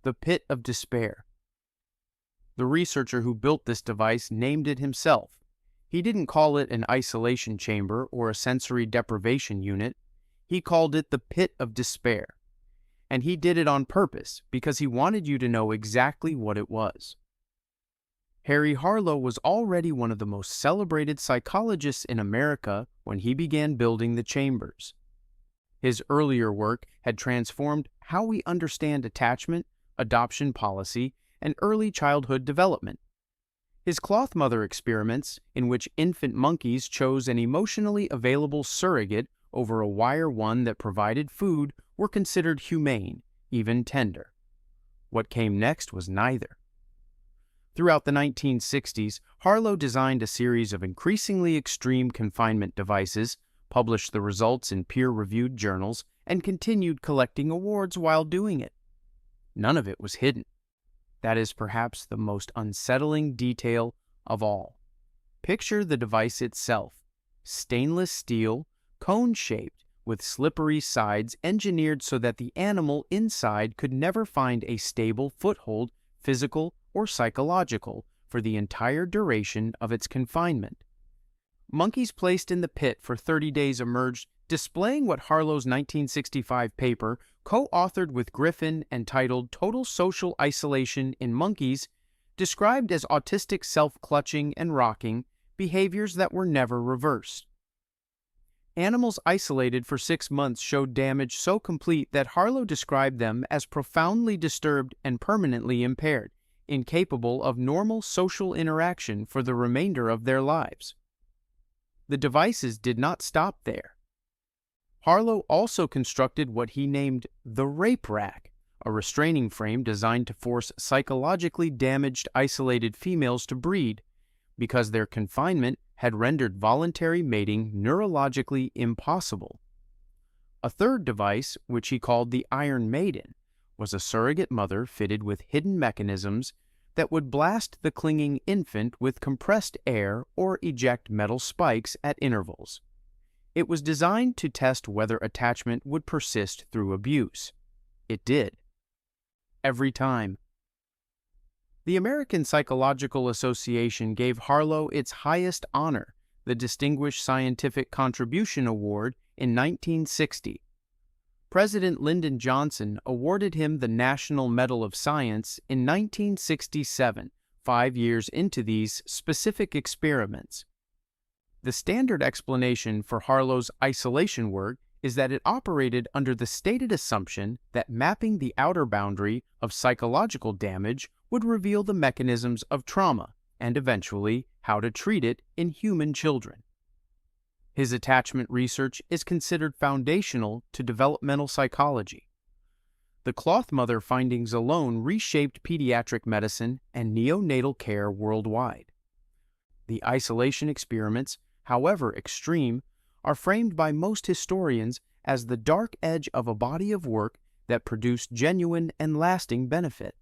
the pit of despair. The researcher who built this device named it himself. He didn't call it an isolation chamber or a sensory deprivation unit. He called it the pit of despair. And he did it on purpose because he wanted you to know exactly what it was. Harry Harlow was already one of the most celebrated psychologists in America when he began building the chambers. His earlier work had transformed how we understand attachment, adoption policy, and early childhood development. His cloth mother experiments, in which infant monkeys chose an emotionally available surrogate over a wire one that provided food, were considered humane, even tender. What came next was neither. Throughout the 1960s, Harlow designed a series of increasingly extreme confinement devices, published the results in peer-reviewed journals, and continued collecting awards while doing it. None of it was hidden. That is perhaps the most unsettling detail of all. Picture the device itself: stainless steel, cone-shaped, with slippery sides engineered so that the animal inside could never find a stable foothold, physical or psychological, for the entire duration of its confinement. Monkeys placed in the pit for 30 days emerged, displaying what Harlow's 1965 paper, co-authored with Griffin and titled Total Social Isolation in Monkeys, described as autistic self-clutching and rocking, behaviors that were never reversed. Animals isolated for 6 months showed damage so complete that Harlow described them as profoundly disturbed and permanently impaired, incapable of normal social interaction for the remainder of their lives. The devices did not stop there. Harlow also constructed what he named the rape rack, a restraining frame designed to force psychologically damaged isolated females to breed, because their confinement had rendered voluntary mating neurologically impossible. A third device, which he called the Iron Maiden, was a surrogate mother fitted with hidden mechanisms that would blast the clinging infant with compressed air or eject metal spikes at intervals. It was designed to test whether attachment would persist through abuse. It did. Every time. The American Psychological Association gave Harlow its highest honor, the Distinguished Scientific Contribution Award, in 1960. President Lyndon Johnson awarded him the National Medal of Science in 1967, 5 years into these specific experiments. The standard explanation for Harlow's isolation work is that it operated under the stated assumption that mapping the outer boundary of psychological damage would reveal the mechanisms of trauma and eventually how to treat it in human children. His attachment research is considered foundational to developmental psychology. The cloth mother findings alone reshaped pediatric medicine and neonatal care worldwide. The isolation experiments, however extreme, are framed by most historians as the dark edge of a body of work that produced genuine and lasting benefit.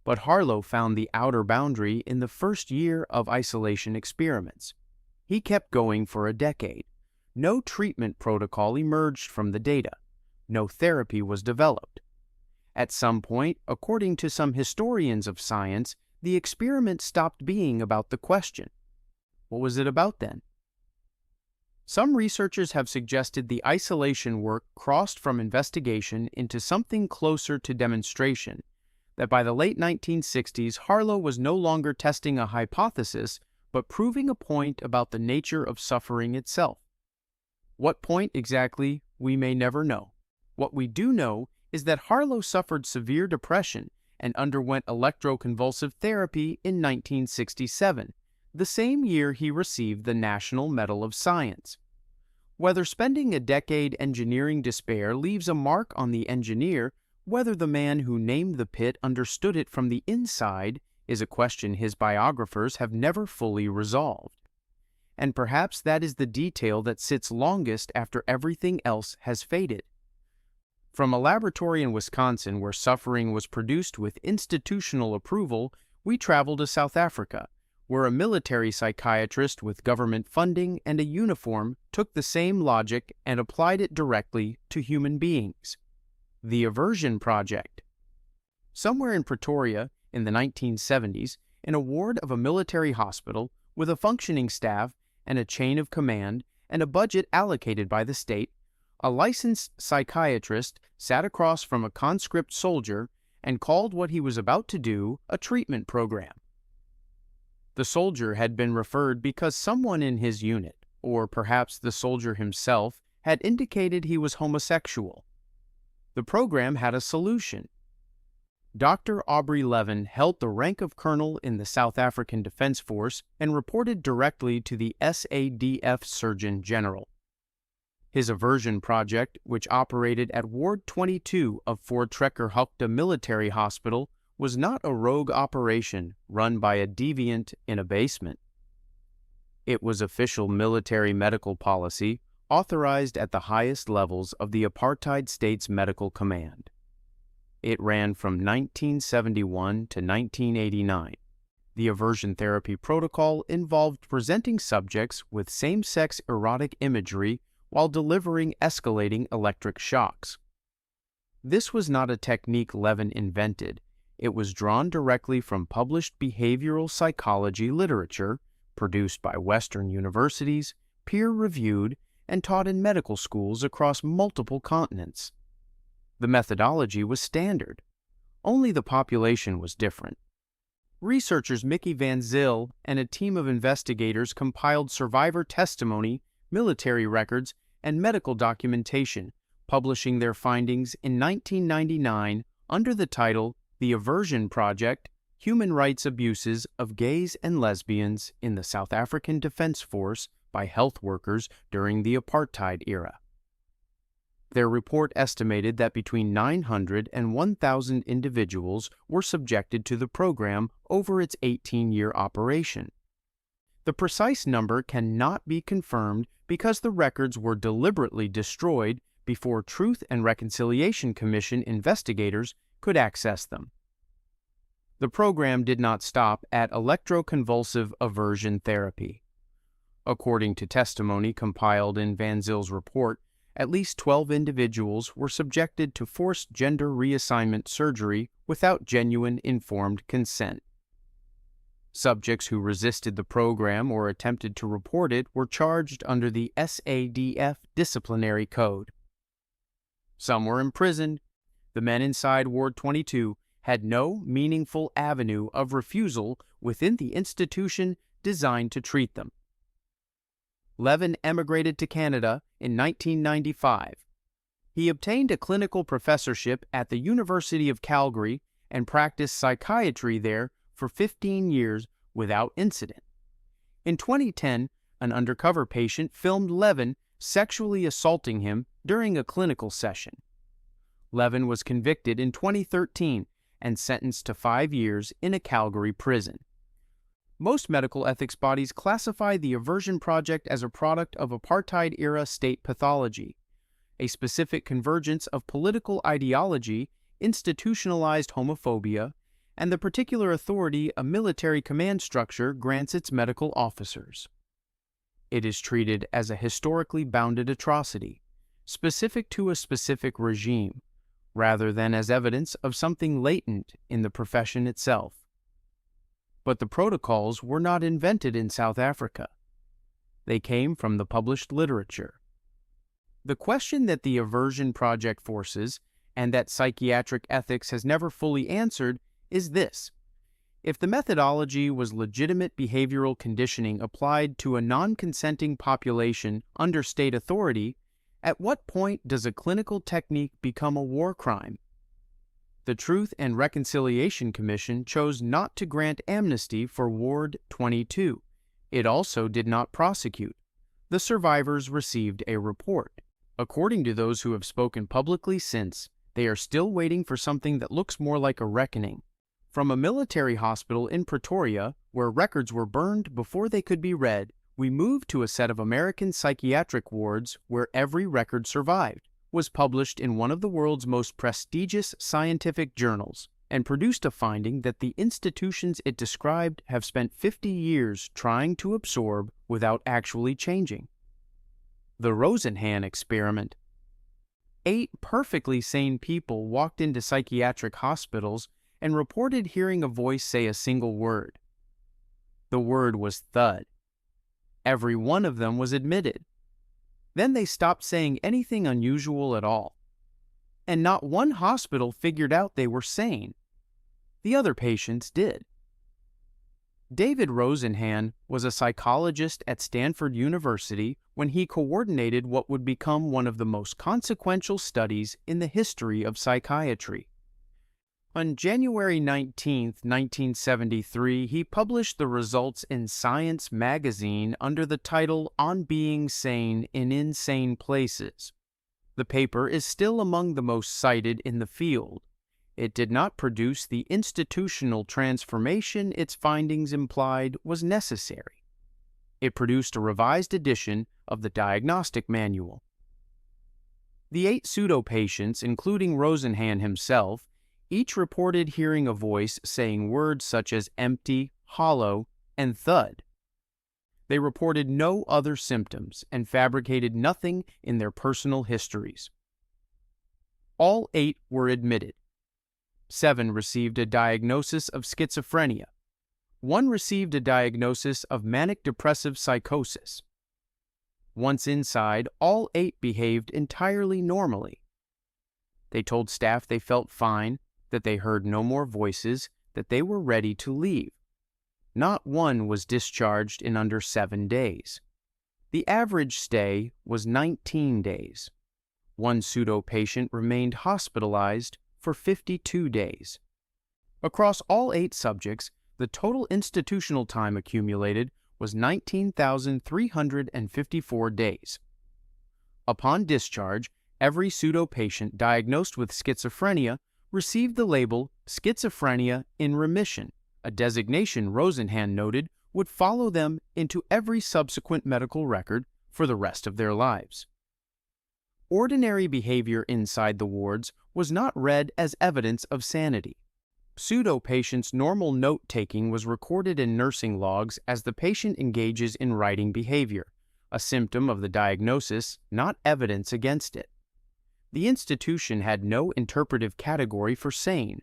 But Harlow found the outer boundary in the first year of isolation experiments. He kept going for a decade. No treatment protocol emerged from the data. No therapy was developed. At some point, according to some historians of science, the experiment stopped being about the question. What was it about then? Some researchers have suggested the isolation work crossed from investigation into something closer to demonstration, that by the late 1960s, Harlow was no longer testing a hypothesis, but proving a point about the nature of suffering itself. What point exactly, we may never know. What we do know is that Harlow suffered severe depression and underwent electroconvulsive therapy in 1967, the same year he received the National Medal of Science. Whether spending a decade engineering despair leaves a mark on the engineer, whether the man who named the pit understood it from the inside, is a question his biographers have never fully resolved. And perhaps that is the detail that sits longest after everything else has faded. From a laboratory in Wisconsin where suffering was produced with institutional approval, we traveled to South Africa, where a military psychiatrist with government funding and a uniform took the same logic and applied it directly to human beings. The Aversion Project. Somewhere in Pretoria in the 1970s, in a ward of a military hospital with a functioning staff and a chain of command and a budget allocated by the state, a licensed psychiatrist sat across from a conscript soldier and called what he was about to do a treatment program. The soldier had been referred because someone in his unit, or perhaps the soldier himself, had indicated he was homosexual. The program had a solution. Dr. Aubrey Levin held the rank of colonel in the South African Defense Force and reported directly to the SADF Surgeon General. His aversion project, which operated at Ward 22 of Voortrekker-Hoogte Military Hospital, was not a rogue operation run by a deviant in a basement. It was official military medical policy authorized at the highest levels of the apartheid state's medical command. It ran from 1971 to 1989. The aversion therapy protocol involved presenting subjects with same-sex erotic imagery while delivering escalating electric shocks. This was not a technique Levin invented. It was drawn directly from published behavioral psychology literature produced by Western universities, peer-reviewed, and taught in medical schools across multiple continents. The methodology was standard. Only the population was different. Researchers Mickey Van Zyl and a team of investigators compiled survivor testimony, military records, and medical documentation, publishing their findings in 1999 under the title The Aversion Project: Human Rights Abuses of Gays and Lesbians in the South African Defense Force by Health Workers During the Apartheid Era. Their report estimated that between 900 and 1,000 individuals were subjected to the program over its 18-year operation. The precise number cannot be confirmed because the records were deliberately destroyed before Truth and Reconciliation Commission investigators could access them. The program did not stop at electroconvulsive aversion therapy. According to testimony compiled in Van Zyl's report, at least 12 individuals were subjected to forced gender reassignment surgery without genuine informed consent. Subjects who resisted the program or attempted to report it were charged under the SADF disciplinary code. Some were imprisoned. The men inside Ward 22 had no meaningful avenue of refusal within the institution designed to treat them. Levin emigrated to Canada in 1995. He obtained a clinical professorship at the University of Calgary and practiced psychiatry there for 15 years without incident. In 2010, an undercover patient filmed Levin sexually assaulting him during a clinical session. Levin was convicted in 2013 and sentenced to 5 years in a Calgary prison. Most medical ethics bodies classify the Aversion Project as a product of apartheid-era state pathology, a specific convergence of political ideology, institutionalized homophobia, and the particular authority a military command structure grants its medical officers. It is treated as a historically bounded atrocity, specific to a specific regime, rather than as evidence of something latent in the profession itself. But the protocols were not invented in South Africa. They came from the published literature. The question that the Aversion Project forces, and that psychiatric ethics has never fully answered, is this: if the methodology was legitimate behavioral conditioning applied to a non-consenting population under state authority, at what point does a clinical technique become a war crime? The Truth and Reconciliation Commission chose not to grant amnesty for Ward 22. It also did not prosecute. The survivors received a report. According to those who have spoken publicly since, they are still waiting for something that looks more like a reckoning. From a military hospital in Pretoria, where records were burned before they could be read, we moved to a set of American psychiatric wards where every record survived, was published in one of the world's most prestigious scientific journals, and produced a finding that the institutions it described have spent 50 years trying to absorb without actually changing. The Rosenhan experiment. 8 perfectly sane people walked into psychiatric hospitals and reported hearing a voice say a single word. The word was thud. Every one of them was admitted. Then they stopped saying anything unusual at all. And not one hospital figured out they were sane. The other patients did. David Rosenhan was a psychologist at Stanford University when he coordinated what would become one of the most consequential studies in the history of psychiatry. On January 19, 1973, he published the results in Science magazine under the title On Being Sane in Insane Places. The paper is still among the most cited in the field. It did not produce the institutional transformation its findings implied was necessary. It produced a revised edition of the diagnostic manual. The 8 pseudo-patients, including Rosenhan himself, each reported hearing a voice saying words such as empty, hollow, and thud. They reported no other symptoms and fabricated nothing in their personal histories. All 8 were admitted. 7 received a diagnosis of schizophrenia. 1 received a diagnosis of manic depressive psychosis. Once inside, all 8 behaved entirely normally. They told staff they felt fine, that they heard no more voices, that they were ready to leave. Not one was discharged in under 7 days. The average stay was 19 days. 1 pseudo-patient remained hospitalized for 52 days. Across all 8 subjects, the total institutional time accumulated was 19,354 days. Upon discharge, every pseudo-patient diagnosed with schizophrenia received the label schizophrenia in remission, a designation Rosenhan noted would follow them into every subsequent medical record for the rest of their lives. Ordinary behavior inside the wards was not read as evidence of sanity. Pseudo-patients' normal note-taking was recorded in nursing logs as the patient engages in writing behavior, a symptom of the diagnosis, not evidence against it. The institution had no interpretive category for sane.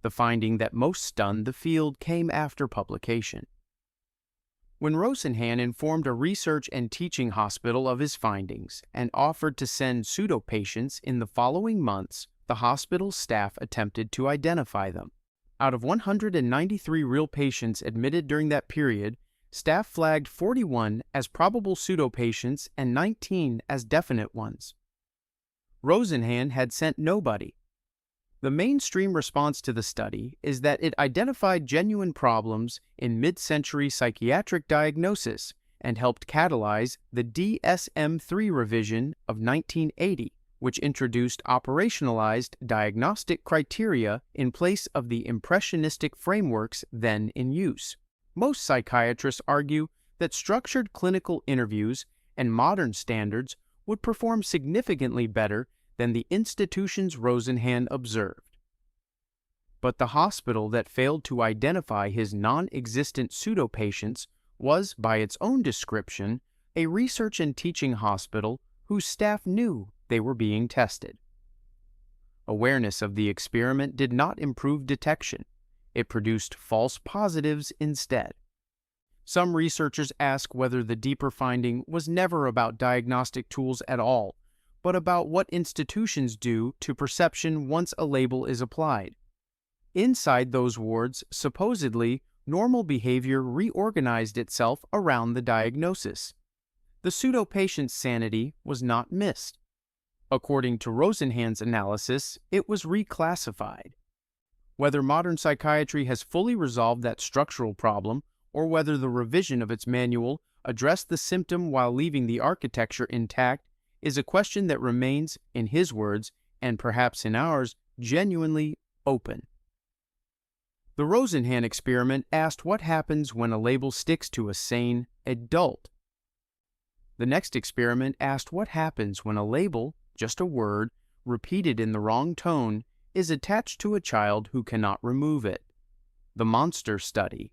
The finding that most stunned the field came after publication. When Rosenhan informed a research and teaching hospital of his findings and offered to send pseudo-patients in the following months, the hospital's staff attempted to identify them. Out of 193 real patients admitted during that period, staff flagged 41 as probable pseudo-patients and 19 as definite ones. Rosenhan had sent nobody. The mainstream response to the study is that it identified genuine problems in mid-century psychiatric diagnosis and helped catalyze the DSM-3 revision of 1980, which introduced operationalized diagnostic criteria in place of the impressionistic frameworks then in use. Most psychiatrists argue that structured clinical interviews and modern standards would perform significantly better than the institutions Rosenhan observed. But the hospital that failed to identify his non-existent pseudo-patients was, by its own description, a research and teaching hospital whose staff knew they were being tested. Awareness of the experiment did not improve detection. It produced false positives instead. Some researchers ask whether the deeper finding was never about diagnostic tools at all, but about what institutions do to perception once a label is applied. Inside those wards, supposedly, normal behavior reorganized itself around the diagnosis. The pseudo-patient's sanity was not missed. According to Rosenhan's analysis, it was reclassified. Whether modern psychiatry has fully resolved that structural problem, or whether the revision of its manual addressed the symptom while leaving the architecture intact, is a question that remains, in his words, and perhaps in ours, genuinely open. The Rosenhan experiment asked what happens when a label sticks to a sane adult. The next experiment asked what happens when a label, just a word, repeated in the wrong tone, is attached to a child who cannot remove it. The monster study.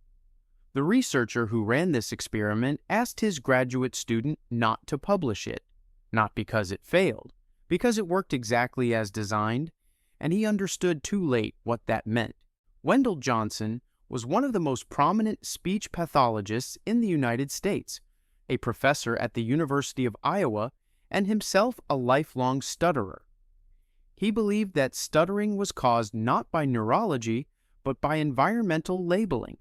The researcher who ran this experiment asked his graduate student not to publish it, not because it failed, because it worked exactly as designed, and he understood too late what that meant. Wendell Johnson was one of the most prominent speech pathologists in the United States, a professor at the University of Iowa, and himself a lifelong stutterer. He believed that stuttering was caused not by neurology, but by environmental labeling,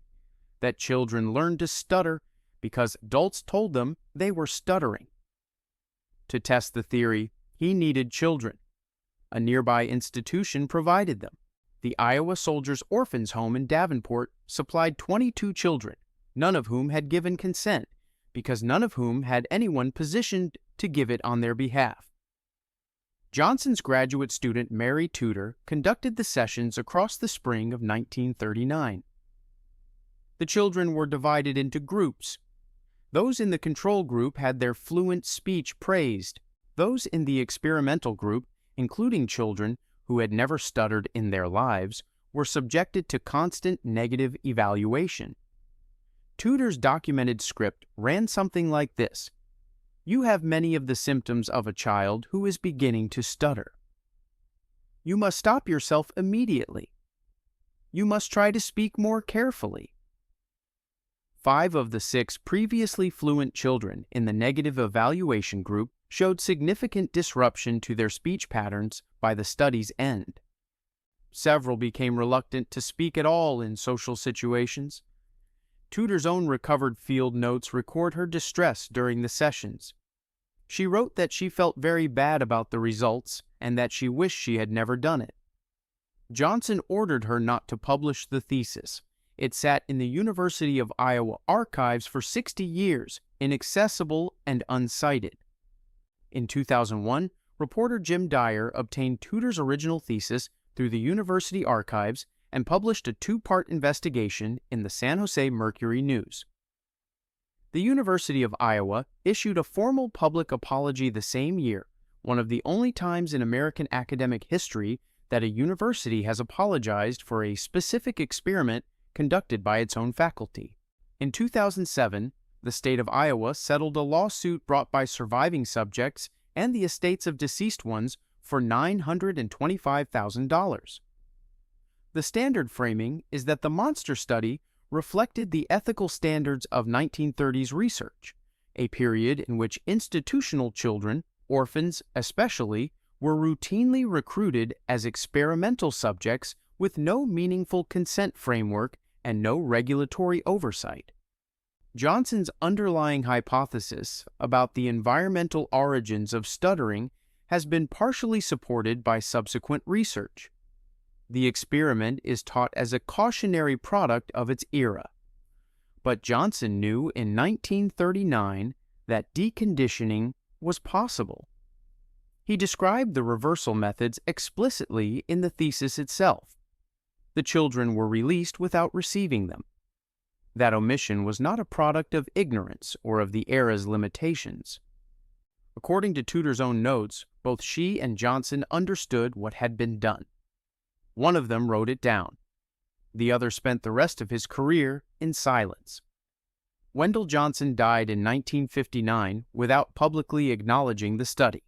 that children learned to stutter because adults told them they were stuttering. To test the theory, he needed children. A nearby institution provided them. The Iowa Soldiers' Orphans Home in Davenport supplied 22 children, none of whom had given consent, because none of whom had anyone positioned to give it on their behalf. Johnson's graduate student Mary Tudor conducted the sessions across the spring of 1939. The children were divided into groups. Those in the control group had their fluent speech praised. Those in the experimental group, including children who had never stuttered in their lives, were subjected to constant negative evaluation. Tudor's documented script ran something like this: "You have many of the symptoms of a child who is beginning to stutter. You must stop yourself immediately. You must try to speak more carefully." 5 of the 6 previously fluent children in the negative evaluation group showed significant disruption to their speech patterns by the study's end. Several became reluctant to speak at all in social situations. Tudor's own recovered field notes record her distress during the sessions. She wrote that she felt very bad about the results and that she wished she had never done it. Johnson ordered her not to publish the thesis. It sat in the University of Iowa archives for 60 years, inaccessible and uncited. In 2001, reporter Jim Dyer obtained Tudor's original thesis through the university archives and published a 2-part investigation in the San Jose Mercury News. The University of Iowa issued a formal public apology the same year, one of the only times in American academic history that a university has apologized for a specific experiment conducted by its own faculty. In 2007, the state of Iowa settled a lawsuit brought by surviving subjects and the estates of deceased ones for $925,000. The standard framing is that the monster study reflected the ethical standards of 1930s research, a period in which institutional children, orphans especially, were routinely recruited as experimental subjects with no meaningful consent framework and no regulatory oversight. Johnson's underlying hypothesis about the environmental origins of stuttering has been partially supported by subsequent research. The experiment is taught as a cautionary product of its era. But Johnson knew in 1939 that deconditioning was possible. He described the reversal methods explicitly in the thesis itself. The children were released without receiving them. That omission was not a product of ignorance or of the era's limitations. According to Tudor's own notes, both she and Johnson understood what had been done. One of them wrote it down. The other spent the rest of his career in silence. Wendell Johnson died in 1959 without publicly acknowledging the study.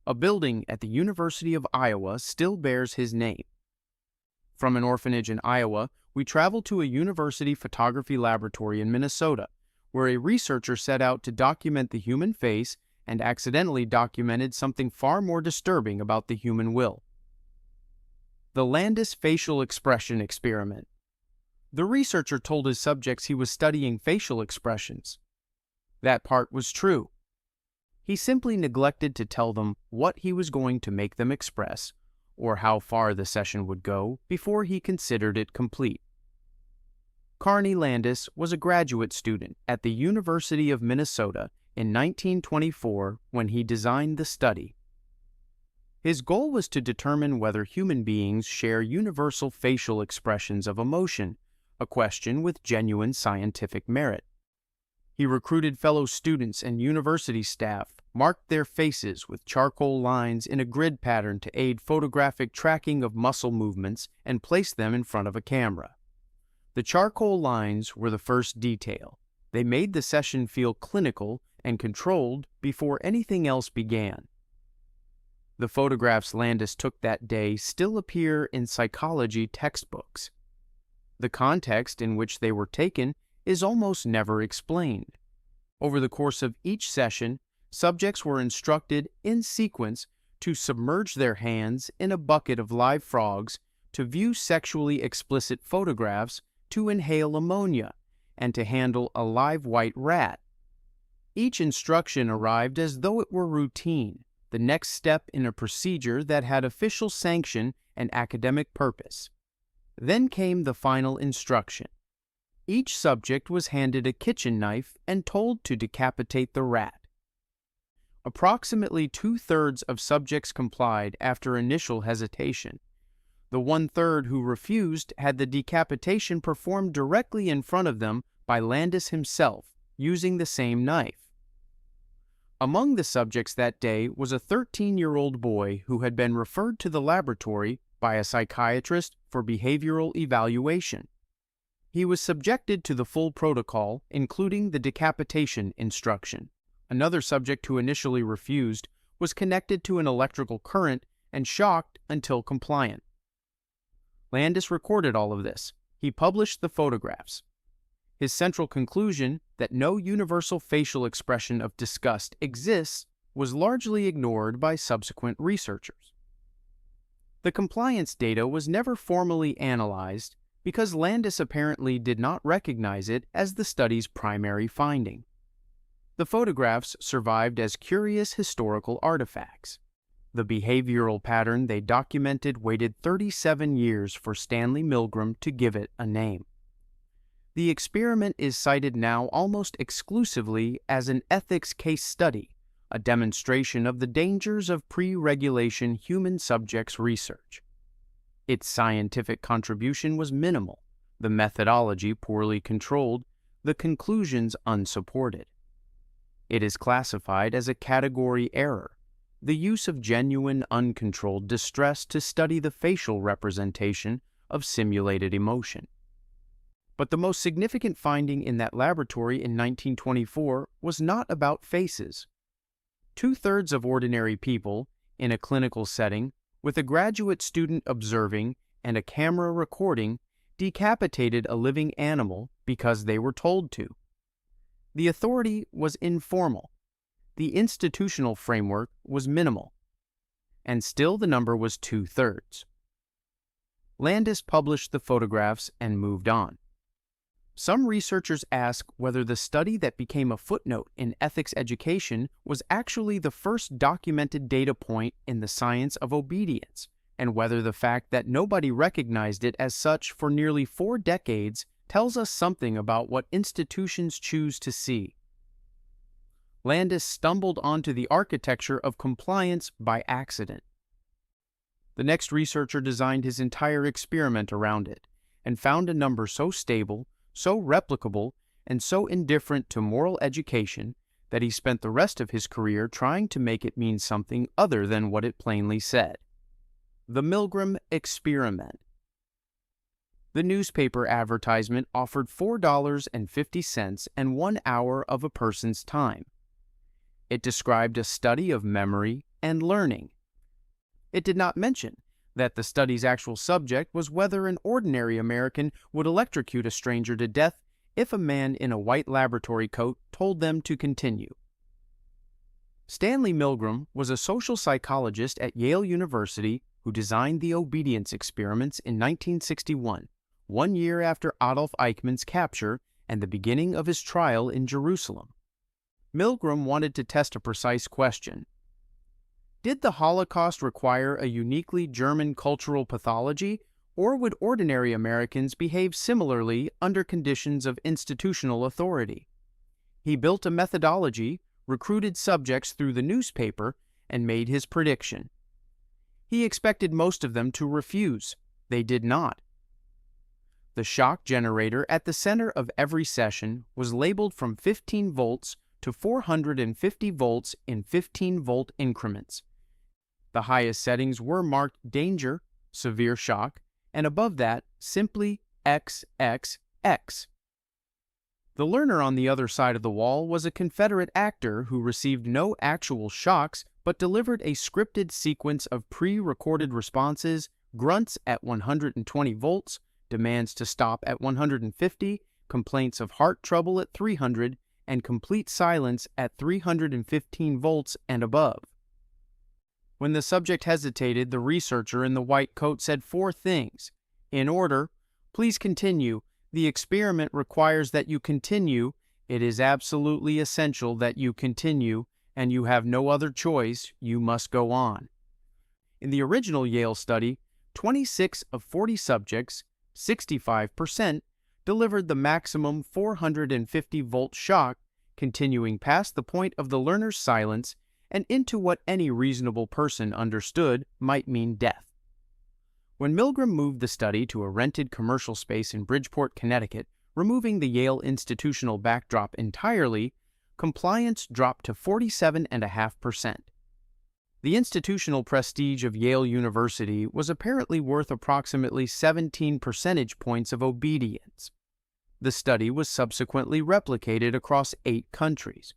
A building at the University of Iowa still bears his name. From an orphanage in Iowa, we traveled to a university photography laboratory in Minnesota, where a researcher set out to document the human face and accidentally documented something far more disturbing about the human will. The Landis facial expression experiment. The researcher told his subjects he was studying facial expressions. That part was true. He simply neglected to tell them what he was going to make them express, or how far the session would go before he considered it complete. Carney Landis was a graduate student at the University of Minnesota in 1924 when he designed the study. His goal was to determine whether human beings share universal facial expressions of emotion, a question with genuine scientific merit. He recruited fellow students and university staff, marked their faces with charcoal lines in a grid pattern to aid photographic tracking of muscle movements, and placed them in front of a camera. The charcoal lines were the first detail. They made the session feel clinical and controlled before anything else began. The photographs Landis took that day still appear in psychology textbooks. The context in which they were taken is almost never explained. Over the course of each session, subjects were instructed in sequence to submerge their hands in a bucket of live frogs, to view sexually explicit photographs, to inhale ammonia, and to handle a live white rat. Each instruction arrived as though it were routine, the next step in a procedure that had official sanction and academic purpose. Then came the final instruction. Each subject was handed a kitchen knife and told to decapitate the rat. Approximately 2/3 of subjects complied after initial hesitation. The 1/3 who refused had the decapitation performed directly in front of them by Landis himself, using the same knife. Among the subjects that day was a 13-year-old boy who had been referred to the laboratory by a psychiatrist for behavioral evaluation. He was subjected to the full protocol, including the decapitation instruction. Another subject who initially refused was connected to an electrical current and shocked until compliant. Landis recorded all of this. He published the photographs. His central conclusion, that no universal facial expression of disgust exists, was largely ignored by subsequent researchers. The compliance data was never formally analyzed because Landis apparently did not recognize it as the study's primary finding. The photographs survived as curious historical artifacts. The behavioral pattern they documented waited 37 years for Stanley Milgram to give it a name. The experiment is cited now almost exclusively as an ethics case study, a demonstration of the dangers of pre-regulation human subjects research. Its scientific contribution was minimal, the methodology poorly controlled, the conclusions unsupported. It is classified as a category error, the use of genuine, uncontrolled distress to study the facial representation of simulated emotion. But the most significant finding in that laboratory in 1924 was not about faces. 2/3 of ordinary people, in a clinical setting, with a graduate student observing and a camera recording, decapitated a living animal because they were told to. The authority was informal. The institutional framework was minimal. And still the number was 2/3. Landis published the photographs and moved on. Some researchers ask whether the study that became a footnote in ethics education was actually the first documented data point in the science of obedience, and whether the fact that nobody recognized it as such for nearly 4 decades tells us something about what institutions choose to see. Landis stumbled onto the architecture of compliance by accident. The next researcher designed his entire experiment around it, and found a number so stable, so replicable, and so indifferent to moral education that he spent the rest of his career trying to make it mean something other than what it plainly said. The Milgram Experiment. The newspaper advertisement offered $4.50 and 1 hour of a person's time. It described a study of memory and learning. It did not mention that the study's actual subject was whether an ordinary American would electrocute a stranger to death if a man in a white laboratory coat told them to continue. Stanley Milgram was a social psychologist at Yale University who designed the obedience experiments in 1961, 1 year after Adolf Eichmann's capture and the beginning of his trial in Jerusalem. Milgram wanted to test a precise question. Did the Holocaust require a uniquely German cultural pathology, or would ordinary Americans behave similarly under conditions of institutional authority? He built a methodology, recruited subjects through the newspaper, and made his prediction. He expected most of them to refuse. They did not. The shock generator at the center of every session was labeled from 15 volts to 450 volts in 15-volt increments. The highest settings were marked danger, severe shock, and above that, simply XXX. The learner on the other side of the wall was a Confederate actor who received no actual shocks but delivered a scripted sequence of pre-recorded responses, grunts at 120 volts, demands to stop at 150, complaints of heart trouble at 300, and complete silence at 315 volts and above. When the subject hesitated, the researcher in the white coat said 4 things. In order, please continue. The experiment requires that you continue. It is absolutely essential that you continue, and you have no other choice. You must go on. In the original Yale study, 26 of 40 subjects, 65%, delivered the maximum 450-volt shock, continuing past the point of the learner's silence and into what any reasonable person understood might mean death. When Milgram moved the study to a rented commercial space in Bridgeport, Connecticut, removing the Yale institutional backdrop entirely, compliance dropped to 47.5%. The institutional prestige of Yale University was apparently worth approximately 17 percentage points of obedience. The study was subsequently replicated across 8 countries.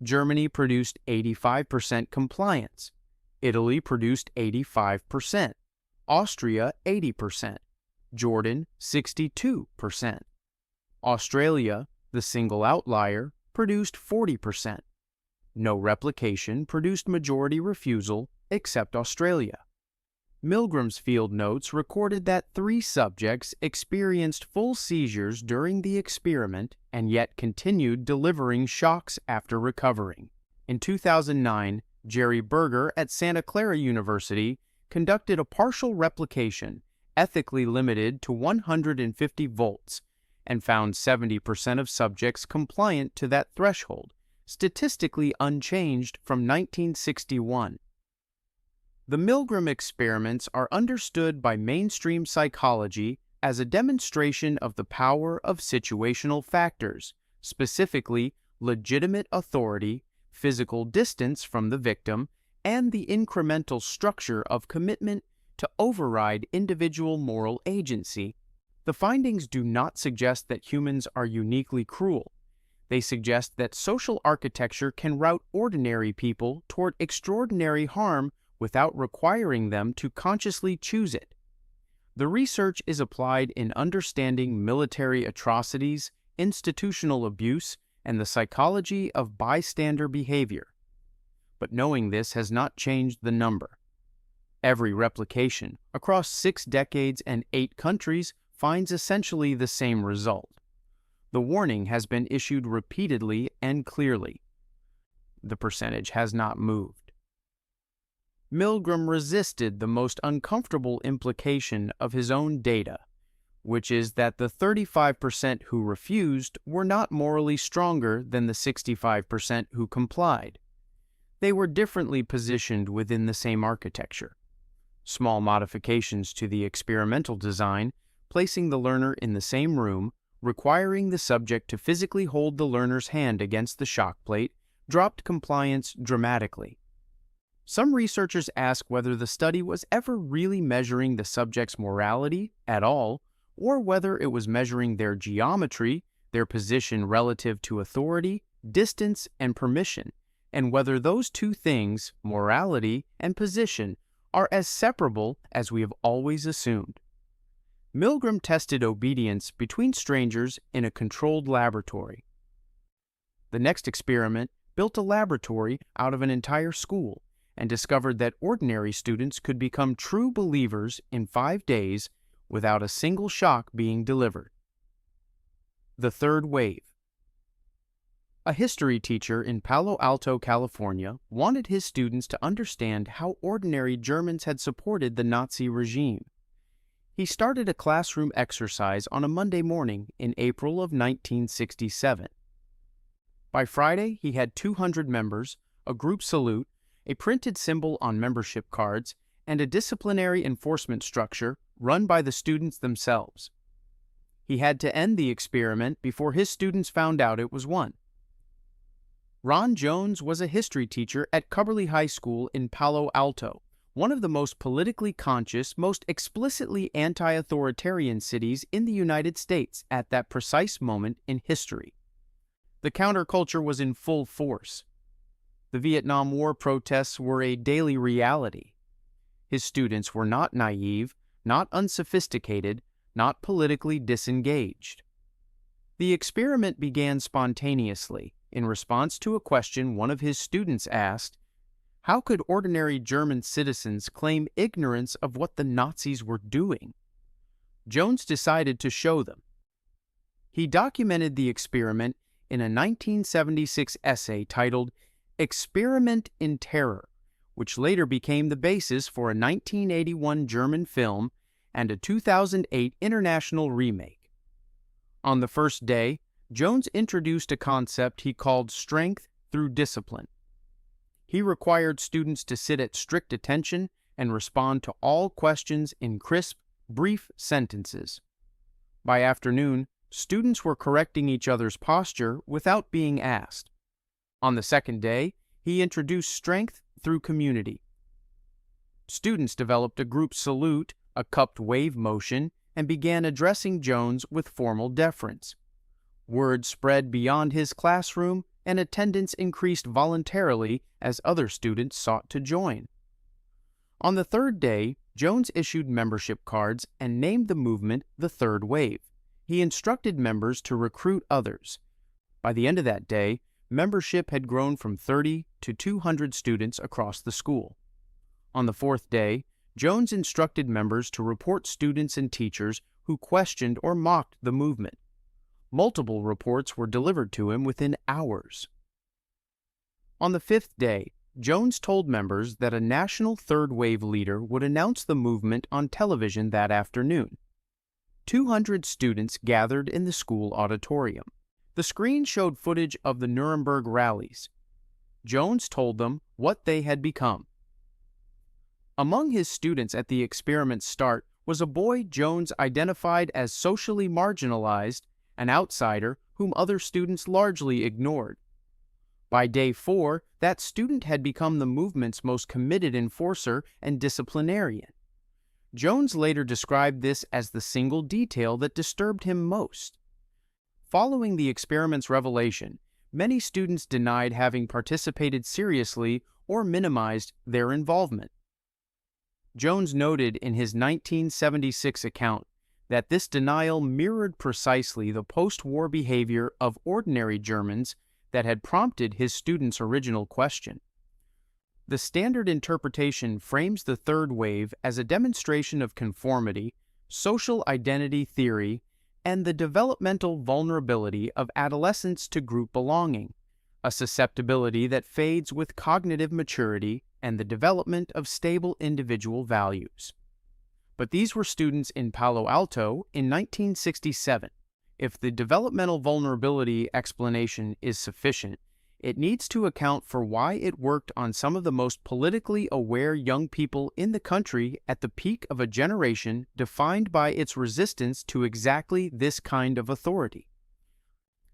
Germany produced 85% compliance. Italy produced 85%. Austria 80%. Jordan 62%. Australia, the single outlier, produced 40%. No replication produced majority refusal except Australia. Milgram's field notes recorded that 3 subjects experienced full seizures during the experiment and yet continued delivering shocks after recovering. In 2009, Jerry Berger at Santa Clara University conducted a partial replication, ethically limited to 150 volts, and found 70% of subjects compliant to that threshold, statistically unchanged from 1961. The Milgram experiments are understood by mainstream psychology as a demonstration of the power of situational factors, specifically legitimate authority, physical distance from the victim, and the incremental structure of commitment to override individual moral agency. The findings do not suggest that humans are uniquely cruel. They suggest that social architecture can route ordinary people toward extraordinary harm without requiring them to consciously choose it. The research is applied in understanding military atrocities, institutional abuse, and the psychology of bystander behavior. But knowing this has not changed the number. Every replication, across 6 decades and 8 countries, finds essentially the same result. The warning has been issued repeatedly and clearly. The percentage has not moved. Milgram resisted the most uncomfortable implication of his own data, which is that the 35% who refused were not morally stronger than the 65% who complied. They were differently positioned within the same architecture. Small modifications to the experimental design, placing the learner in the same room, requiring the subject to physically hold the learner's hand against the shock plate, dropped compliance dramatically. Some researchers ask whether the study was ever really measuring the subject's morality at all, or whether it was measuring their geometry, their position relative to authority, distance, and permission, and whether those 2 things, morality and position, are as separable as we have always assumed. Milgram tested obedience between strangers in a controlled laboratory. The next experiment built a laboratory out of an entire school and discovered that ordinary students could become true believers in 5 days without a single shock being delivered. The third wave. A history teacher in Palo Alto, California, wanted his students to understand how ordinary Germans had supported the Nazi regime. He started a classroom exercise on a Monday morning in April of 1967. By Friday, he had 200 members, a group salute, a printed symbol on membership cards, and a disciplinary enforcement structure run by the students themselves. He had to end the experiment before his students found out it was one. Ron Jones was a history teacher at Cubberley High School in Palo Alto, one of the most politically conscious, most explicitly anti-authoritarian cities in the United States at that precise moment in history. The counterculture was in full force. The Vietnam War protests were a daily reality. His students were not naive, not unsophisticated, not politically disengaged. The experiment began spontaneously in response to a question one of his students asked: how could ordinary German citizens claim ignorance of what the Nazis were doing? Jones decided to show them. He documented the experiment in a 1976 essay titled "Experiment in Terror," which later became the basis for a 1981 German film and a 2008 international remake. On the first day, Jones introduced a concept he called strength through discipline. He required students to sit at strict attention and respond to all questions in crisp, brief sentences. By afternoon, students were correcting each other's posture without being asked. On the second day, he introduced strength through community. Students developed a group salute, a cupped wave motion, and began addressing Jones with formal deference. Word spread beyond his classroom, and attendance increased voluntarily as other students sought to join. On the third day, Jones issued membership cards and named the movement the Third Wave. He instructed members to recruit others. By the end of that day, membership had grown from 30 to 200 students across the school. On the fourth day, Jones instructed members to report students and teachers who questioned or mocked the movement. Multiple reports were delivered to him within hours. On the fifth day, Jones told members that a national third wave leader would announce the movement on television that afternoon. 200 students gathered in the school auditorium. The screen showed footage of the Nuremberg rallies. Jones told them what they had become. Among his students at the experiment's start was a boy Jones identified as socially marginalized, an outsider whom other students largely ignored. By day 4, that student had become the movement's most committed enforcer and disciplinarian. Jones later described this as the single detail that disturbed him most. Following the experiment's revelation, many students denied having participated seriously or minimized their involvement. Jones noted in his 1976 account that this denial mirrored precisely the post-war behavior of ordinary Germans that had prompted his students' original question. The standard interpretation frames the third wave as a demonstration of conformity, social identity theory, and the developmental vulnerability of adolescents to group belonging, a susceptibility that fades with cognitive maturity and the development of stable individual values. But these were students in Palo Alto in 1967. If the developmental vulnerability explanation is sufficient, it needs to account for why it worked on some of the most politically aware young people in the country at the peak of a generation defined by its resistance to exactly this kind of authority.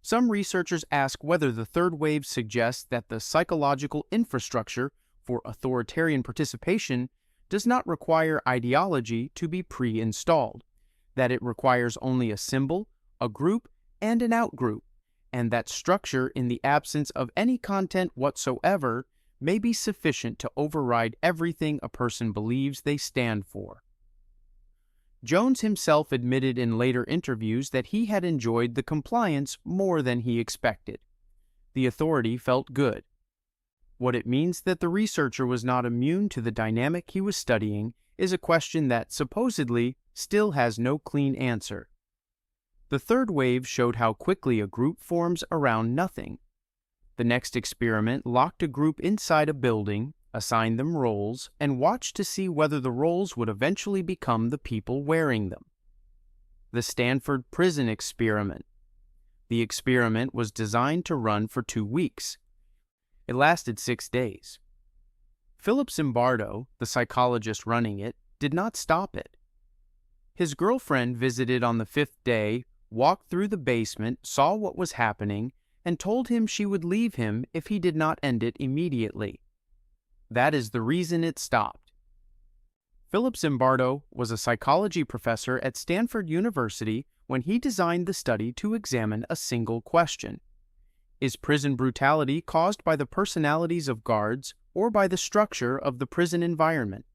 Some researchers ask whether the third wave suggests that the psychological infrastructure for authoritarian participation does not require ideology to be pre-installed, that it requires only a symbol, a group, and an outgroup, and that structure in the absence of any content whatsoever may be sufficient to override everything a person believes they stand for. Jones himself admitted in later interviews that he had enjoyed the compliance more than he expected. The authority felt good. What it means that the researcher was not immune to the dynamic he was studying is a question that, supposedly, still has no clean answer. The third wave showed how quickly a group forms around nothing. The next experiment locked a group inside a building, assigned them roles, and watched to see whether the roles would eventually become the people wearing them. The Stanford Prison Experiment. The experiment was designed to run for 2 weeks. It lasted 6 days. Philip Zimbardo, the psychologist running it, did not stop it. His girlfriend visited on the 5th day, walked through the basement, saw what was happening, and told him she would leave him if he did not end it immediately. That is the reason it stopped. Philip Zimbardo was a psychology professor at Stanford University when he designed the study to examine a single question. Is prison brutality caused by the personalities of guards or by the structure of the prison environment?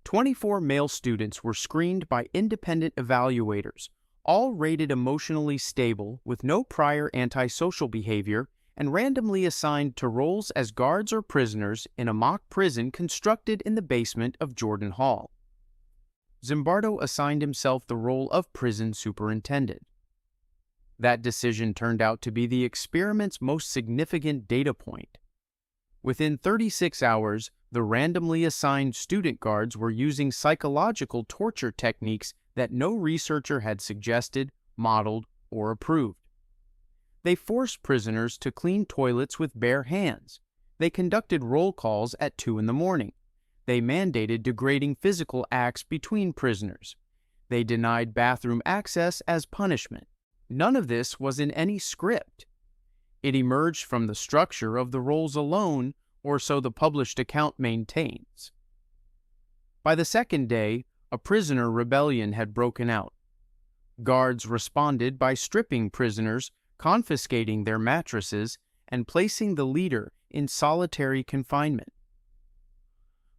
24 male students were screened by independent evaluators, all rated emotionally stable with no prior antisocial behavior and randomly assigned to roles as guards or prisoners in a mock prison constructed in the basement of Jordan Hall. Zimbardo assigned himself the role of prison superintendent. That decision turned out to be the experiment's most significant data point. Within 36 hours, the randomly assigned student guards were using psychological torture techniques that no researcher had suggested, modeled, or approved. They forced prisoners to clean toilets with bare hands. They conducted roll calls at 2 a.m. They mandated degrading physical acts between prisoners. They denied bathroom access as punishment. None of this was in any script. It emerged from the structure of the roles alone, or so the published account maintains. By the second day, a prisoner rebellion had broken out. Guards responded by stripping prisoners, confiscating their mattresses, and placing the leader in solitary confinement.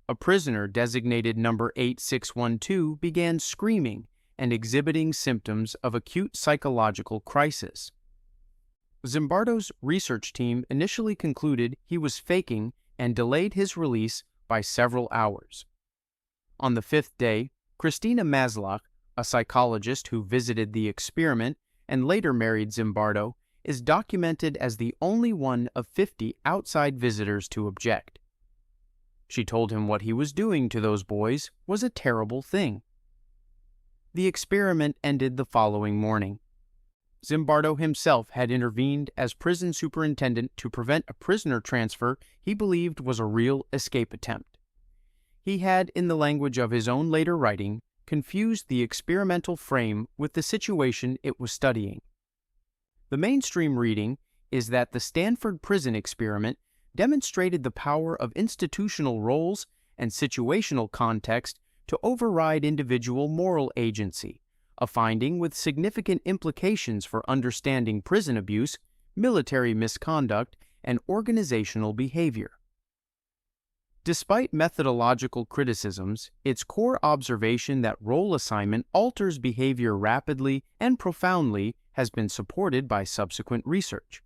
A prisoner designated number 8612 began screaming and exhibiting symptoms of acute psychological crisis. Zimbardo's research team initially concluded he was faking and delayed his release by several hours. On the fifth day, Christina Maslach, a psychologist who visited the experiment and later married Zimbardo, is documented as the only one of 50 outside visitors to object. She told him what he was doing to those boys was a terrible thing. The experiment ended the following morning. Zimbardo himself had intervened as prison superintendent to prevent a prisoner transfer he believed was a real escape attempt. He had, in the language of his own later writing, confused the experimental frame with the situation it was studying. The mainstream reading is that the Stanford prison experiment demonstrated the power of institutional roles and situational context to override individual moral agency, a finding with significant implications for understanding prison abuse, military misconduct, and organizational behavior. Despite methodological criticisms, its core observation that role assignment alters behavior rapidly and profoundly has been supported by subsequent research.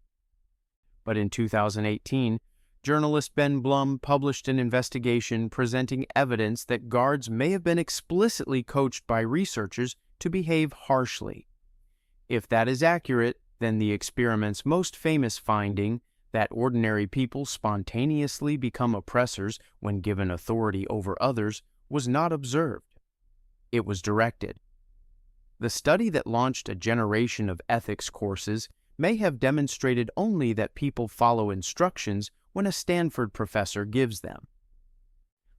But in 2018, journalist Ben Blum published an investigation presenting evidence that guards may have been explicitly coached by researchers to behave harshly. If that is accurate, then the experiment's most famous finding, that ordinary people spontaneously become oppressors when given authority over others, was not observed. It was directed. The study that launched a generation of ethics courses may have demonstrated only that people follow instructions when a Stanford professor gives them.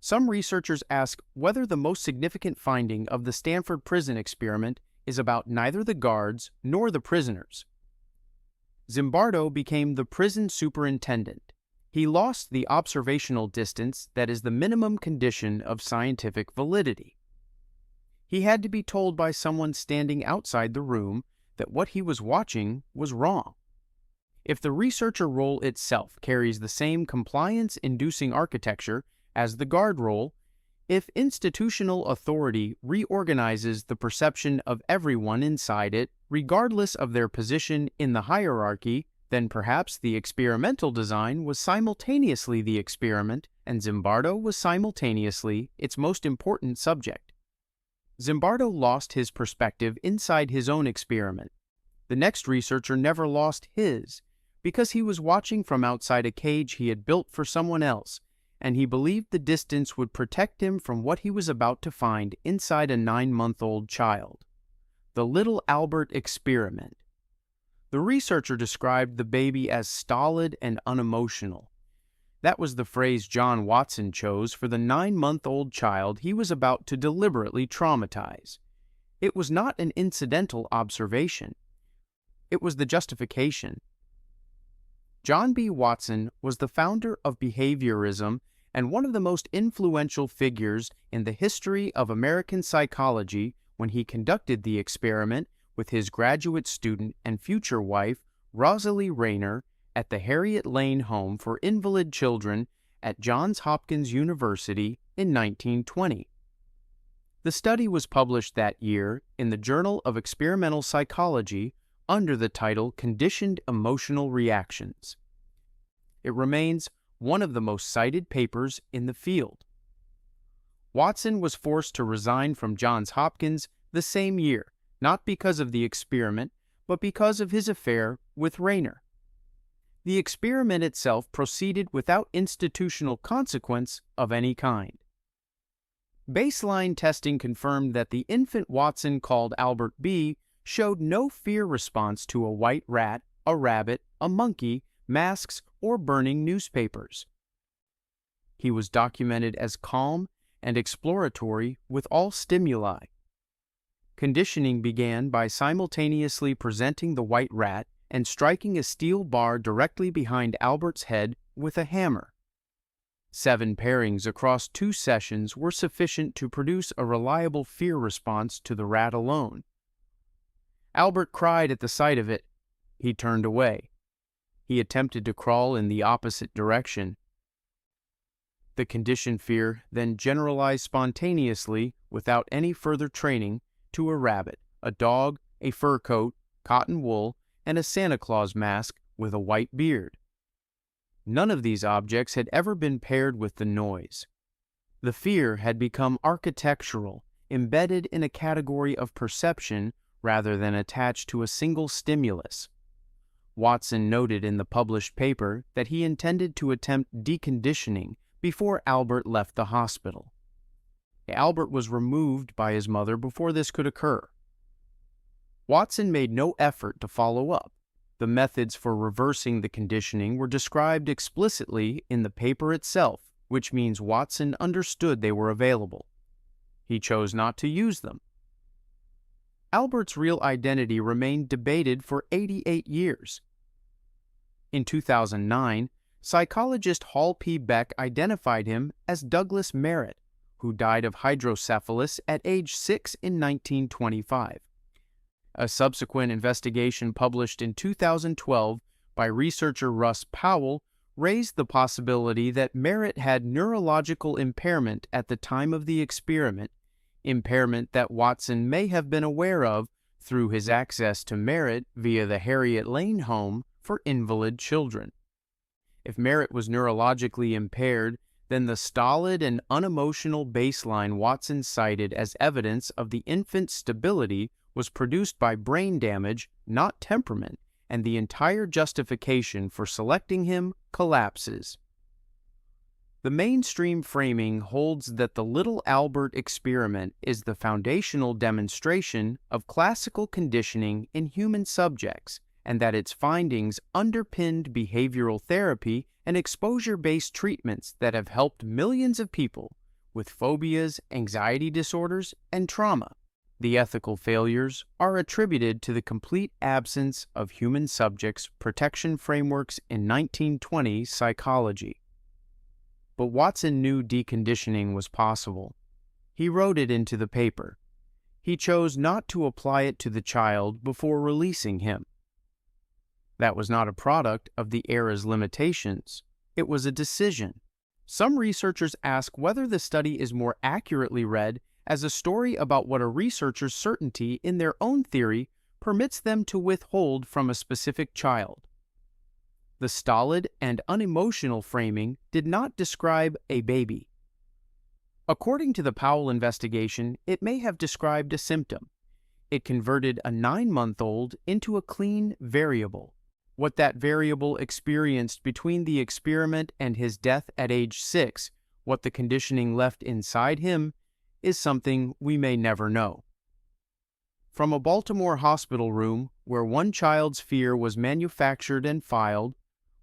Some researchers ask whether the most significant finding of the Stanford prison experiment is about neither the guards nor the prisoners. Zimbardo became the prison superintendent. He lost the observational distance that is the minimum condition of scientific validity. He had to be told by someone standing outside the room that what he was watching was wrong. If the researcher role itself carries the same compliance-inducing architecture as the guard role, if institutional authority reorganizes the perception of everyone inside it, regardless of their position in the hierarchy, then perhaps the experimental design was simultaneously the experiment, and Zimbardo was simultaneously its most important subject. Zimbardo lost his perspective inside his own experiment. The next researcher never lost his, because he was watching from outside a cage he had built for someone else, and he believed the distance would protect him from what he was about to find inside a 9-month-old child. The little Albert experiment. The researcher described the baby as stolid and unemotional. That was the phrase John Watson chose for the 9-month-old child he was about to deliberately traumatize. It was not an incidental observation. It was the justification. John B. Watson was the founder of behaviorism and one of the most influential figures in the history of American psychology when he conducted the experiment with his graduate student and future wife, Rosalie Rayner, at the Harriet Lane Home for Invalid Children at Johns Hopkins University in 1920. The study was published that year in the Journal of Experimental Psychology under the title Conditioned Emotional Reactions. It remains one of the most cited papers in the field. Watson was forced to resign from Johns Hopkins the same year, not because of the experiment, but because of his affair with Rayner. The experiment itself proceeded without institutional consequence of any kind. Baseline testing confirmed that the infant Watson called Albert B showed no fear response to a white rat, a rabbit, a monkey, masks, or burning newspapers. He was documented as calm and exploratory with all stimuli. Conditioning began by simultaneously presenting the white rat and striking a steel bar directly behind Albert's head with a hammer. 7 pairings across 2 sessions were sufficient to produce a reliable fear response to the rat alone. Albert cried at the sight of it. He turned away. He attempted to crawl in the opposite direction. The conditioned fear then generalized spontaneously, without any further training, to a rabbit, a dog, a fur coat, cotton wool, and a Santa Claus mask with a white beard. None of these objects had ever been paired with the noise. The fear had become architectural, embedded in a category of perception rather than attached to a single stimulus. Watson noted in the published paper that he intended to attempt deconditioning before Albert left the hospital. Albert was removed by his mother before this could occur. Watson made no effort to follow up. The methods for reversing the conditioning were described explicitly in the paper itself, which means Watson understood they were available. He chose not to use them. Albert's real identity remained debated for 88 years. In 2009, psychologist Hall P. Beck identified him as Douglas Merritt, who died of hydrocephalus at age 6 in 1925. A subsequent investigation published in 2012 by researcher Russ Powell raised the possibility that Merritt had neurological impairment at the time of the experiment, impairment that Watson may have been aware of through his access to Merritt via the Harriet Lane Home for Invalid Children. If Merritt was neurologically impaired, then the stolid and unemotional baseline Watson cited as evidence of the infant's stability was produced by brain damage, not temperament, and the entire justification for selecting him collapses. The mainstream framing holds that the little Albert experiment is the foundational demonstration of classical conditioning in human subjects, and that its findings underpinned behavioral therapy and exposure-based treatments that have helped millions of people with phobias, anxiety disorders, and trauma. The ethical failures are attributed to the complete absence of human subjects protection frameworks in 1920 psychology. But Watson knew deconditioning was possible. He wrote it into the paper. He chose not to apply it to the child before releasing him. That was not a product of the era's limitations. It was a decision. Some researchers ask whether the study is more accurately read as a story about what a researcher's certainty in their own theory permits them to withhold from a specific child. The stolid and unemotional framing did not describe a baby. According to the Powell investigation, it may have described a symptom. It converted a 9-month-old into a clean variable. What that variable experienced between the experiment and his death at age 6, what the conditioning left inside him, is something we may never know. From a Baltimore hospital room where one child's fear was manufactured and filed,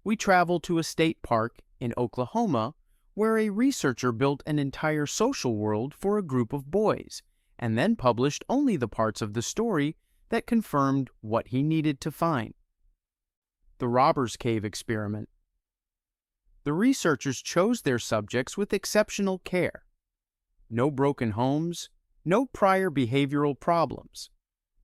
we travel to a state park in Oklahoma where a researcher built an entire social world for a group of boys and then published only the parts of the story that confirmed what he needed to find. The Robbers Cave experiment. The researchers chose their subjects with exceptional care. No broken homes, no prior behavioral problems.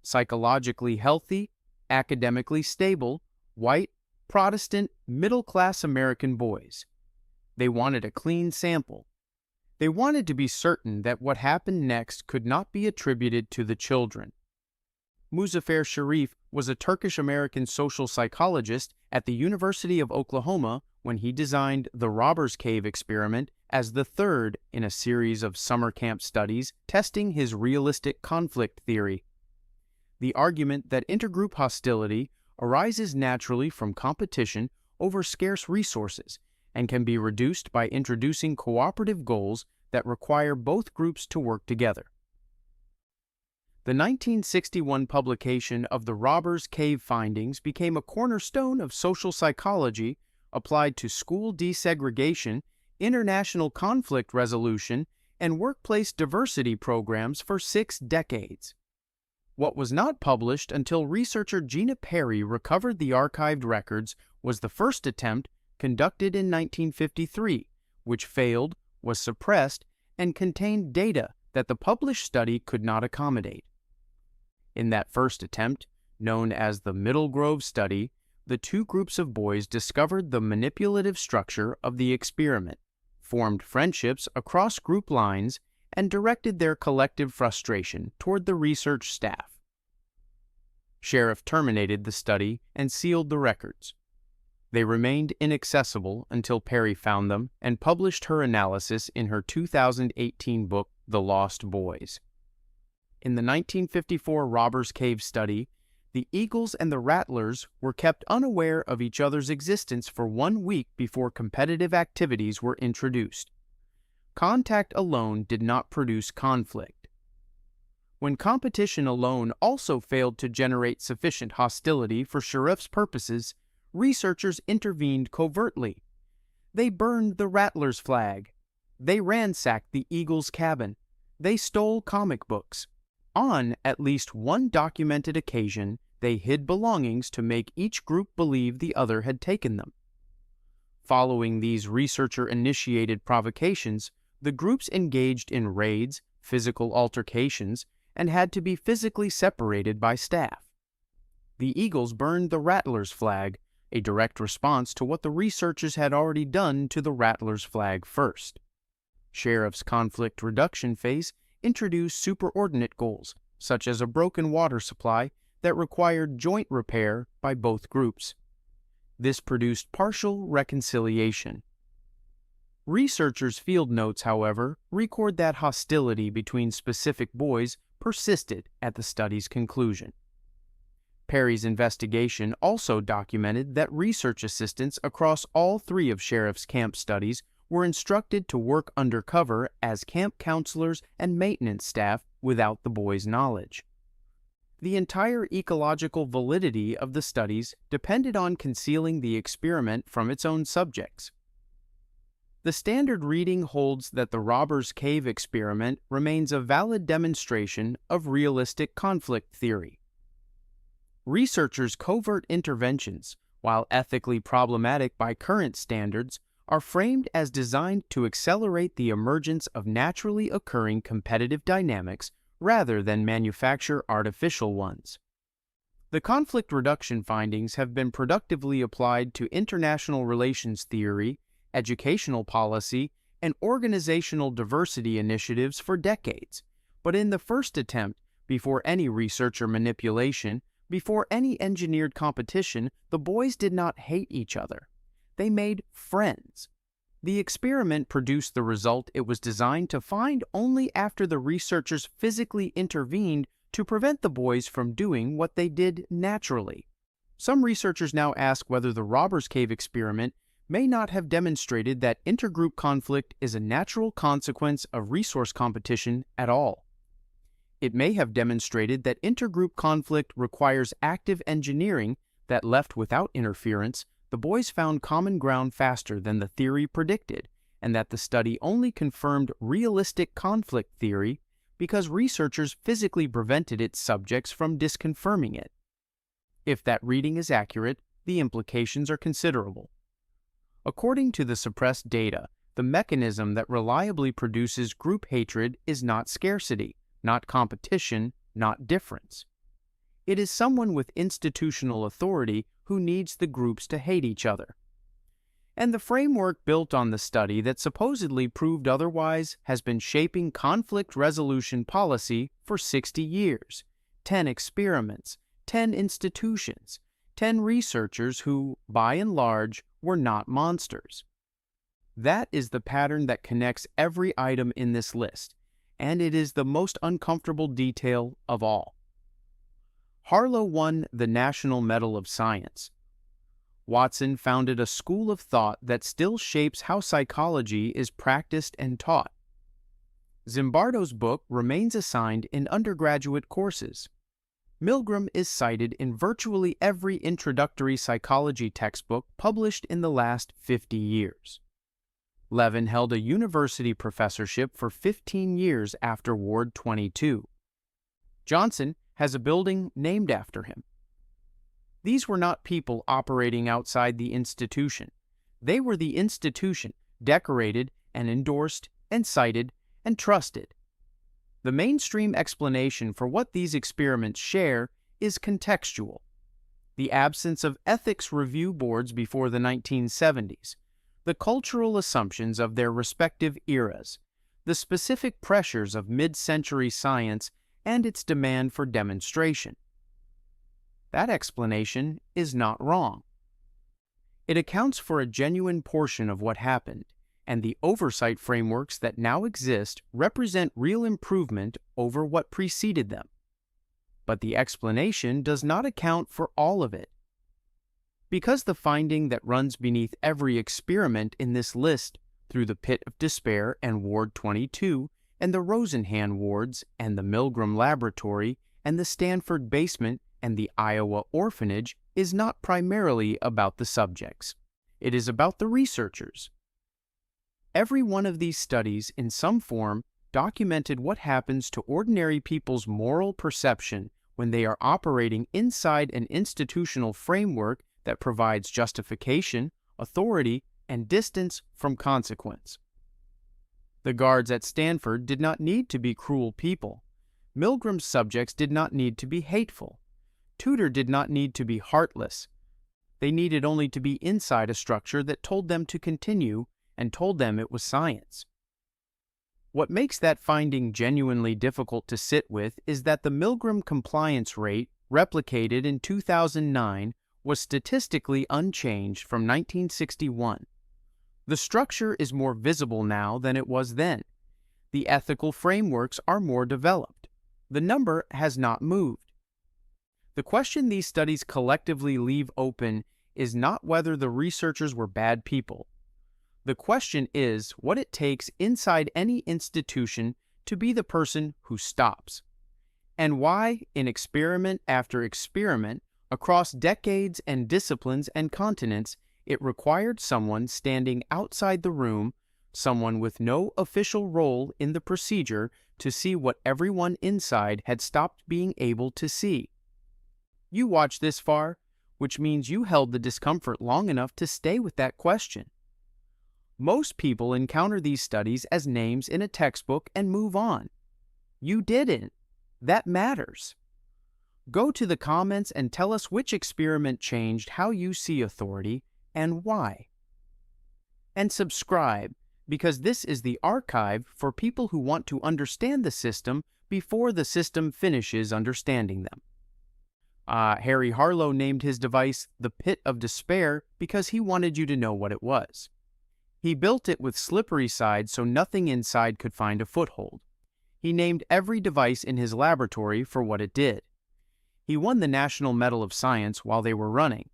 Psychologically healthy, academically stable, white, Protestant, middle-class American boys. They wanted a clean sample. They wanted to be certain that what happened next could not be attributed to the children. Muzaffer Sharif was a Turkish-American social psychologist at the University of Oklahoma when he designed the Robbers Cave experiment as the third in a series of summer camp studies testing his realistic conflict theory. The argument that intergroup hostility arises naturally from competition over scarce resources and can be reduced by introducing cooperative goals that require both groups to work together. The 1961 publication of the Robbers Cave findings became a cornerstone of social psychology applied to school desegregation, international conflict resolution, and workplace diversity programs for 6 decades. What was not published until researcher Gina Perry recovered the archived records was the first attempt, conducted in 1953, which failed, was suppressed, and contained data that the published study could not accommodate. In that first attempt, known as the Middle Grove Study, the 2 groups of boys discovered the manipulative structure of the experiment, formed friendships across group lines, and directed their collective frustration toward the research staff. Sharif terminated the study and sealed the records. They remained inaccessible until Perry found them and published her analysis in her 2018 book, The Lost Boys. In the 1954 Robbers Cave study, the Eagles and the Rattlers were kept unaware of each other's existence for 1 week before competitive activities were introduced. Contact alone did not produce conflict. When competition alone also failed to generate sufficient hostility for Sharif's purposes, researchers intervened covertly. They burned the Rattlers' flag. They ransacked the Eagles' cabin. They stole comic books. On at least one documented occasion, they hid belongings to make each group believe the other had taken them. Following these researcher-initiated provocations, the groups engaged in raids, physical altercations, and had to be physically separated by staff. The Eagles burned the Rattlers' flag, a direct response to what the researchers had already done to the Rattlers' flag first. Sharif's conflict reduction phase introduced superordinate goals, such as a broken water supply that required joint repair by both groups. This produced partial reconciliation. Researchers' field notes, however, record that hostility between specific boys persisted at the study's conclusion. Perry's investigation also documented that research assistants across all 3 of Sharif's camp studies were instructed to work undercover as camp counselors and maintenance staff without the boys' knowledge. The entire ecological validity of the studies depended on concealing the experiment from its own subjects. The standard reading holds that the Robbers Cave experiment remains a valid demonstration of realistic conflict theory. Researchers' covert interventions, while ethically problematic by current standards, are framed as designed to accelerate the emergence of naturally occurring competitive dynamics rather than manufacture artificial ones. The conflict reduction findings have been productively applied to international relations theory, educational policy, and organizational diversity initiatives for decades, but in the first attempt, before any researcher manipulation, before any engineered competition, the boys did not hate each other. They made friends. The experiment produced the result it was designed to find only after the researchers physically intervened to prevent the boys from doing what they did naturally. Some researchers now ask whether the Robbers Cave experiment may not have demonstrated that intergroup conflict is a natural consequence of resource competition at all. It may have demonstrated that intergroup conflict requires active engineering that, left without interference, the boys found common ground faster than the theory predicted, and that the study only confirmed realistic conflict theory because researchers physically prevented its subjects from disconfirming it. If that reading is accurate, the implications are considerable. According to the suppressed data, the mechanism that reliably produces group hatred is not scarcity, not competition, not difference. It is someone with institutional authority who needs the groups to hate each other. And the framework built on the study that supposedly proved otherwise has been shaping conflict resolution policy for 60 years. 10 experiments, 10 institutions, 10 researchers who, by and large, were not monsters. That is the pattern that connects every item in this list, and it is the most uncomfortable detail of all. Harlow won the National Medal of Science. Watson founded a school of thought that still shapes how psychology is practiced and taught. Zimbardo's book remains assigned in undergraduate courses. Milgram is cited in virtually every introductory psychology textbook published in the last 50 years. Levin held a university professorship for 15 years after Ward 22. Johnson has a building named after him. These were not people operating outside the institution. They were the institution, decorated and endorsed and cited and trusted. The mainstream explanation for what these experiments share is contextual. The absence of ethics review boards before the 1970s, the cultural assumptions of their respective eras, the specific pressures of mid-century science, and its demand for demonstration. That explanation is not wrong. It accounts for a genuine portion of what happened, and the oversight frameworks that now exist represent real improvement over what preceded them. But the explanation does not account for all of it. Because the finding that runs beneath every experiment in this list through the Pit of Despair and Ward 22 and the Rosenhan wards and the Milgram Laboratory and the Stanford basement and the Iowa orphanage is not primarily about the subjects. It is about the researchers. Every one of these studies, in some form, documented what happens to ordinary people's moral perception when they are operating inside an institutional framework that provides justification, authority, and distance from consequence. The guards at Stanford did not need to be cruel people. Milgram's subjects did not need to be hateful. Tudor did not need to be heartless. They needed only to be inside a structure that told them to continue and told them it was science. What makes that finding genuinely difficult to sit with is that the Milgram compliance rate, replicated in 2009, was statistically unchanged from 1961. The structure is more visible now than it was then. The ethical frameworks are more developed. The number has not moved. The question these studies collectively leave open is not whether the researchers were bad people. The question is what it takes inside any institution to be the person who stops, and why, in experiment after experiment, across decades and disciplines and continents, it required someone standing outside the room, someone with no official role in the procedure, to see what everyone inside had stopped being able to see. You watched this far, which means you held the discomfort long enough to stay with that question. Most people encounter these studies as names in a textbook and move on. You didn't. That matters. Go to the comments and tell us which experiment changed how you see authority and why. And subscribe, because this is the archive for people who want to understand the system before the system finishes understanding them. Harry Harlow named his device the Pit of Despair because he wanted you to know what it was. He built it with slippery sides so nothing inside could find a foothold. He named every device in his laboratory for what it did. He won the National Medal of Science while they were running.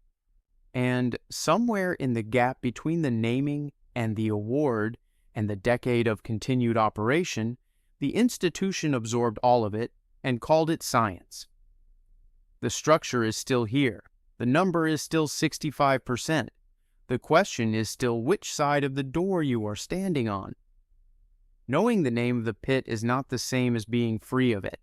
And somewhere in the gap between the naming and the award and the decade of continued operation, the institution absorbed all of it and called it science. The structure is still here. The number is still 65%. The question is still which side of the door you are standing on. Knowing the name of the pit is not the same as being free of it.